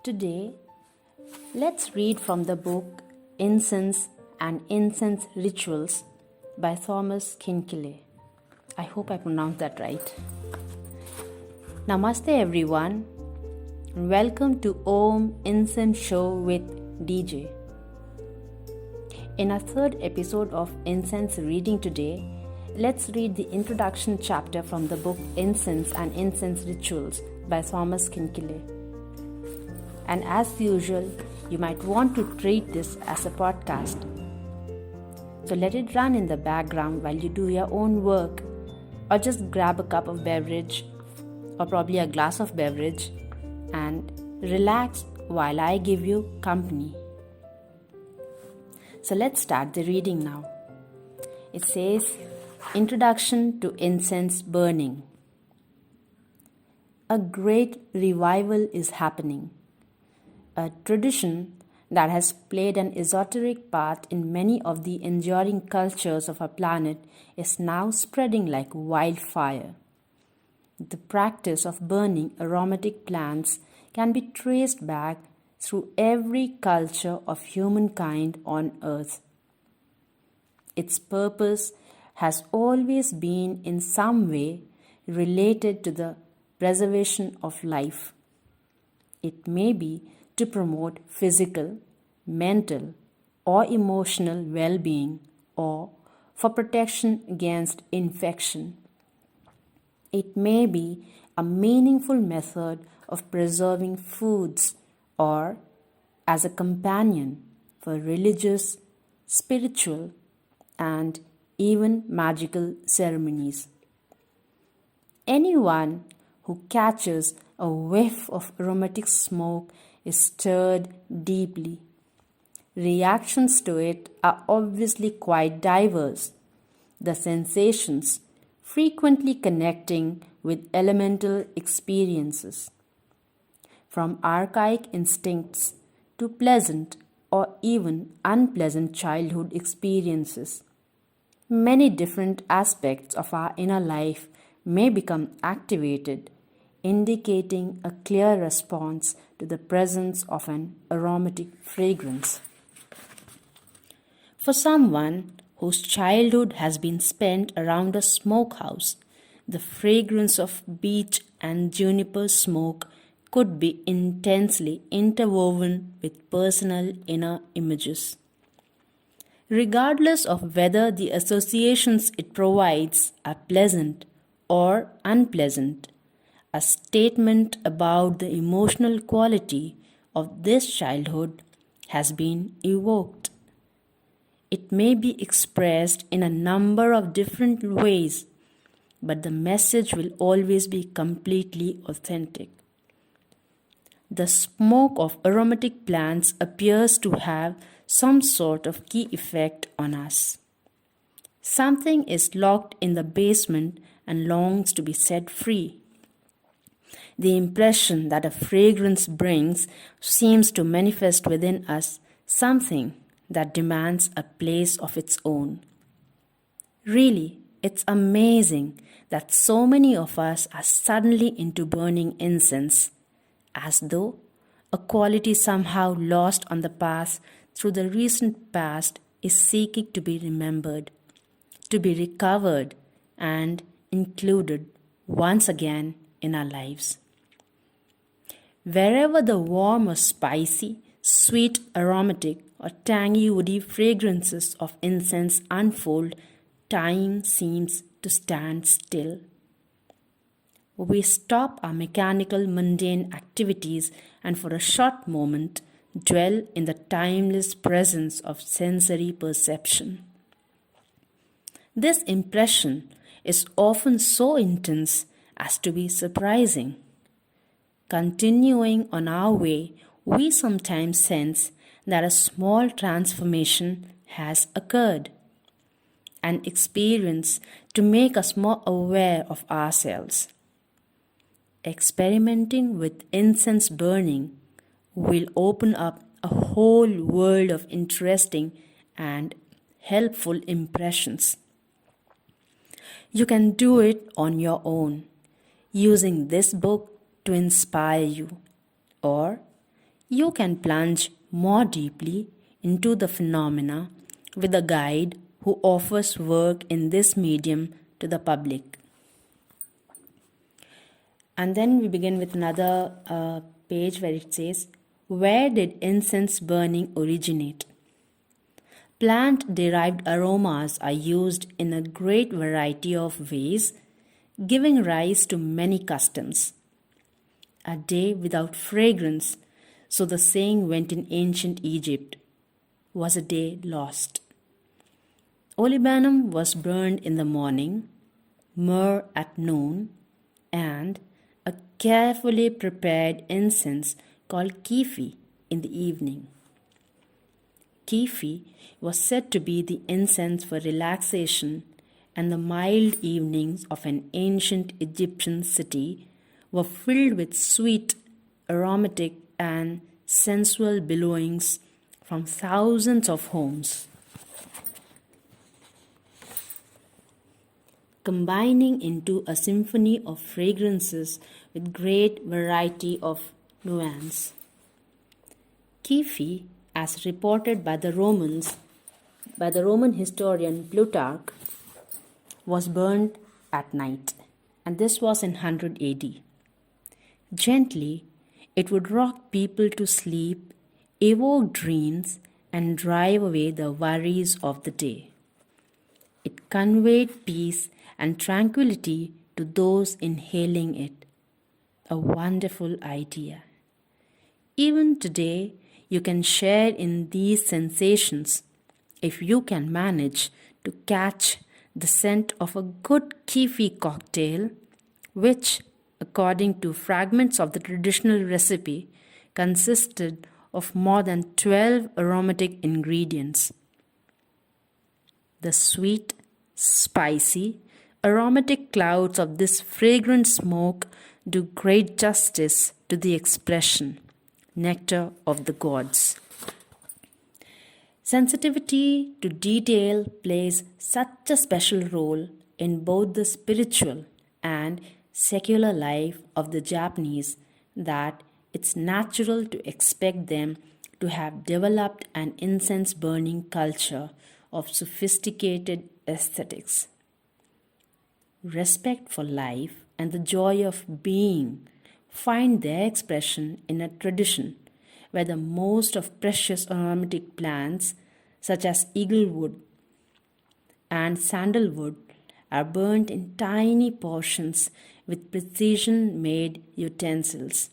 Today, let's read from the book Incense and Incense Rituals by Thomaskinkele. I hope I pronounced that right. Namaste everyone. Welcome to Incense Show with DJ. In our third episode of Incense Reading today, let's read the introduction chapter from the book Incense and Incense Rituals by Thomaskinkele. And as usual, you might want to treat this as a podcast. So let it run in the background while you do your own work, or just grab a cup of beverage or probably a glass of beverage and relax while I give you company. So let's start the reading now. It says, Introduction to Incense Burning. A great revival is happening. A tradition that has played an esoteric part in many of the enduring cultures of our planet is now spreading like wildfire. The practice of burning aromatic plants can be traced back through every culture of humankind on earth. Its purpose has always been in some way related to the preservation of life. It may be to promote physical, mental, or emotional well-being, or for protection against infection. It may be a meaningful method of preserving foods or as a companion for religious, spiritual, and even magical ceremonies. Anyone who catches a whiff of aromatic smoke is stirred deeply. Reactions to it are obviously quite diverse, the sensations frequently connecting with elemental experiences, from archaic instincts to pleasant or even unpleasant childhood experiences. Many different aspects of our inner life may become activated, indicating a clear response to the presence of an aromatic fragrance. For someone whose childhood has been spent around a smokehouse, the fragrance of beech and juniper smoke could be intensely interwoven with personal inner images. Regardless of whether the associations it provides are pleasant or unpleasant, a statement about the emotional quality of this childhood has been evoked. It may be expressed in a number of different ways, but the message will always be completely authentic. The smoke of aromatic plants appears to have some sort of key effect on us. Something is locked in the basement and longs to be set free. The impression that a fragrance brings seems to manifest within us something that demands a place of its own. Really, it's amazing that so many of us are suddenly into burning incense, as though a quality somehow lost on the path through the recent past is seeking to be remembered, to be recovered, and included once again in our lives. Wherever the warm or spicy, sweet, aromatic, or tangy woody fragrances of incense unfold, time seems to stand still. We stop our mechanical, mundane activities and for a short moment dwell in the timeless presence of sensory perception. This impression is often so intense as to be surprising. Continuing on our way, we sometimes sense that a small transformation has occurred, an experience to make us more aware of ourselves. Experimenting with incense burning will open up a whole world of interesting and helpful impressions. You can do it on your own, using this book to inspire you, or You can plunge more deeply into the phenomena with a guide who offers work in this medium to the public. And then we begin with another page where it says, where did incense burning originate? Plant derived aromas are used in a great variety of ways, giving rise to many customs. A day without fragrance, so the saying went in ancient Egypt, was a day lost. Olibanum was burned in the morning, myrrh at noon, and a carefully prepared incense called Kefi in the evening. Kefi was said to be the incense for relaxation, and the mild evenings of an ancient Egyptian city were filled with sweet, aromatic, and sensual billowings from thousands of homes, combining into a symphony of fragrances with great variety of nuance. Kefi, as reported by the Roman historian Plutarch, was burned at night, and this was in 100 AD. Gently, it would rock people to sleep, evoke dreams, and drive away the worries of the day. It conveyed peace and tranquility to those inhaling it. A wonderful idea. Even today, you can share in these sensations if you can manage to catch the scent of a good Kefi cocktail, which, according to fragments of the traditional recipe, consisted of more than 12 aromatic ingredients. The sweet, spicy, aromatic clouds of this fragrant smoke do great justice to the expression, nectar of the gods. Sensitivity to detail plays such a special role in both the spiritual and secular life of the Japanese that it's natural to expect them to have developed an incense burning culture of sophisticated aesthetics. Respect for life and the joy of being find their expression in a tradition where the most of precious aromatic plants such as eaglewood and sandalwood are burnt in tiny portions with precision made utensils.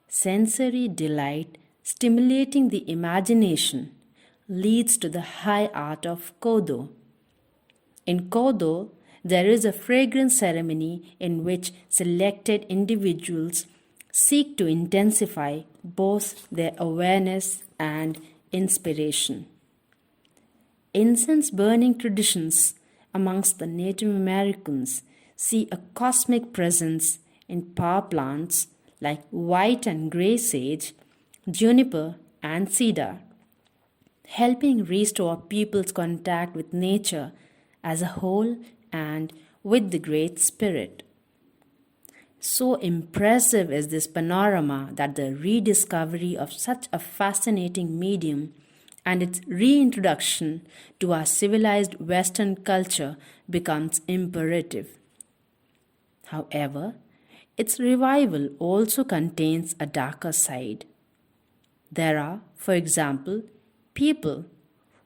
Sensory delight stimulating the imagination leads to the high art of Kodo. In Kodo, there is a fragrance ceremony in which selected individuals seek to intensify both their awareness and inspiration. Incense burning traditions amongst the Native Americans see a cosmic presence in power plants like white and gray sage, juniper, and cedar, helping restore people's contact with nature as a whole and with the Great Spirit. So impressive is this panorama that the rediscovery of such a fascinating medium and its reintroduction to our civilized Western culture becomes imperative. However, its revival also contains a darker side. There are, for example, people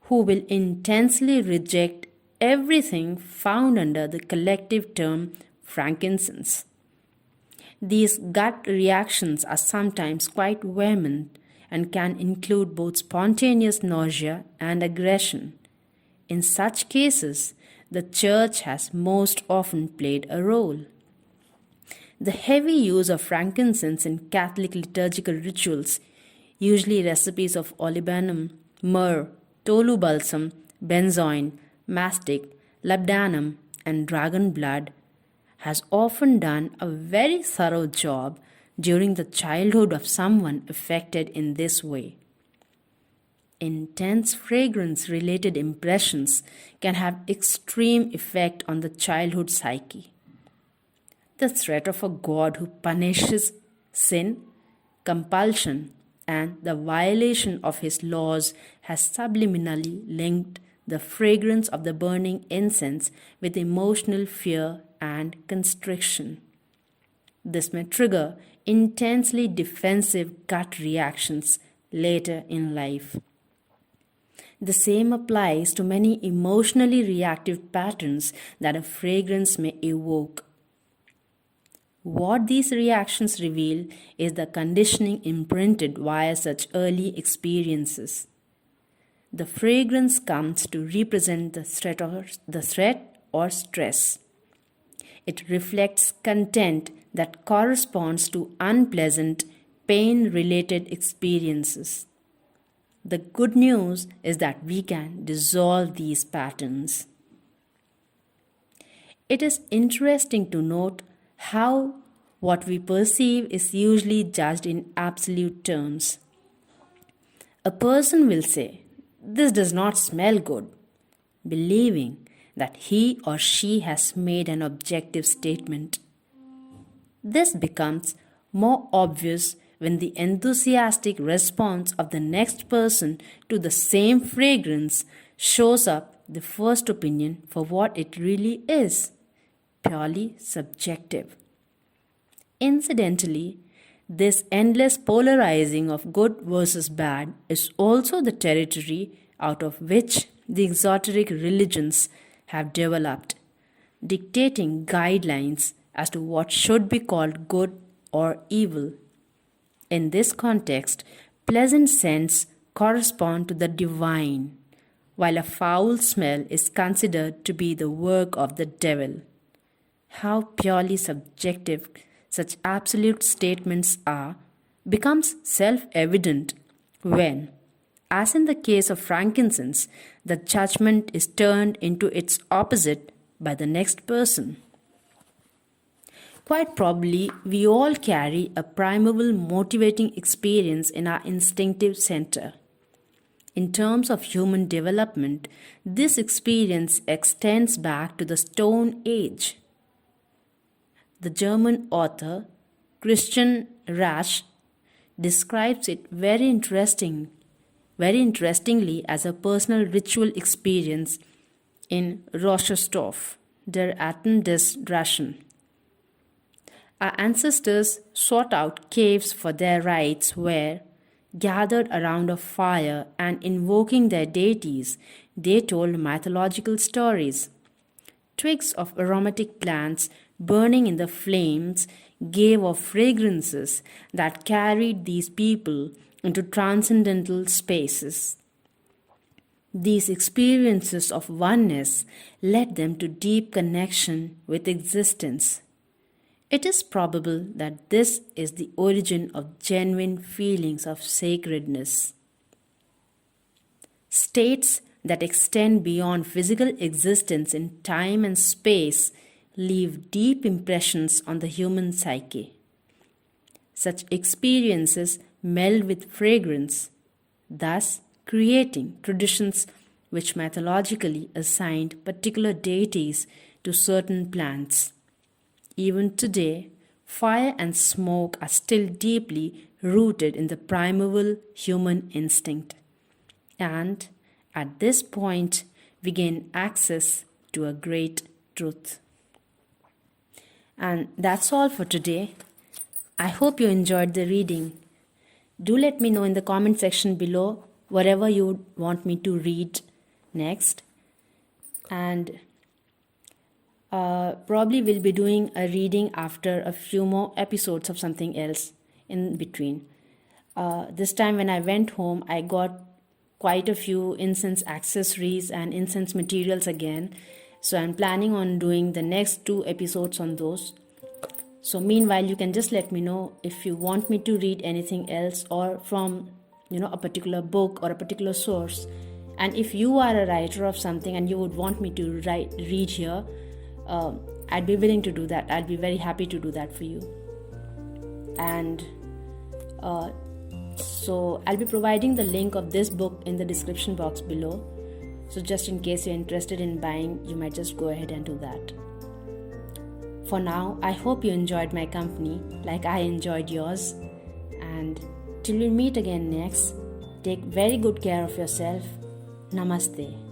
who will intensely reject everything found under the collective term frankincense. These gut reactions are sometimes quite vehement and can include both spontaneous nausea and aggression. In such cases, the church has most often played a role. The heavy use of frankincense in Catholic liturgical rituals, usually recipes of olibanum, myrrh, tolu balsam, benzoin, mastic, labdanum, and dragon blood, has often done a very thorough job during the childhood of someone affected in this way. Intense fragrance-related impressions can have extreme effect on the childhood psyche. The threat of a God who punishes sin, compulsion, and the violation of his laws has subliminally linked the fragrance of the burning incense with emotional fear and constriction. This may trigger intensely defensive gut reactions later in life. The same applies to many emotionally reactive patterns that a fragrance may evoke. What these reactions reveal is the conditioning imprinted via such early experiences. The fragrance comes to represent the threat or stress. It reflects content that corresponds to unpleasant, pain-related experiences. The good news is that we can dissolve these patterns. It is interesting to note how what we perceive is usually judged in absolute terms. A person will say, "This does not smell good," believing that he or she has made an objective statement. This becomes more obvious when the enthusiastic response of the next person to the same fragrance shows up the first opinion for what it really is, purely subjective. Incidentally, this endless polarizing of good versus bad is also the territory out of which the exoteric religions have developed, dictating guidelines as to what should be called good or evil. In this context, pleasant scents correspond to the divine, while a foul smell is considered to be the work of the devil. How purely subjective such absolute statements are becomes self-evident when, as in the case of frankincense, the judgment is turned into its opposite by the next person. Quite probably, we all carry a primeval motivating experience in our instinctive center. In terms of human development, this experience extends back to the Stone Age. The German author Christian Rasch describes it very interestingly as a personal ritual experience in Roscherstoff, Der Atem des Drachen. Our ancestors sought out caves for their rites where, gathered around a fire and invoking their deities, they told mythological stories. Twigs of aromatic plants burning in the flames gave off fragrances that carried these people into transcendental spaces. These experiences of oneness led them to deep connection with existence. It is probable that this is the origin of genuine feelings of sacredness. States that extend beyond physical existence in time and space leave deep impressions on the human psyche. Such experiences meld with fragrance, thus creating traditions which mythologically assigned particular deities to certain plants. Even today, fire and smoke are still deeply rooted in the primeval human instinct. And at this point, we gain access to a great truth. And that's all for today. I hope you enjoyed the reading. Do let me know in the comment section below whatever you would want me to read next. And probably we'll be doing a reading after a few more episodes of something else in between. This time when I went home, I got quite a few incense accessories and incense materials again. So I'm planning on doing the next 2 episodes on those. So meanwhile, you can just let me know if you want me to read anything else or from a particular book or a particular source. And if you are a writer of something and you would want me to read here, I'd be willing to do that. I'd be very happy to do that for you. And so I'll be providing the link of this book in the description box below. So just in case you're interested in buying, you might just go ahead and do that. For now, I hope you enjoyed my company like I enjoyed yours. And Till we meet again next, take very good care of yourself. Namaste.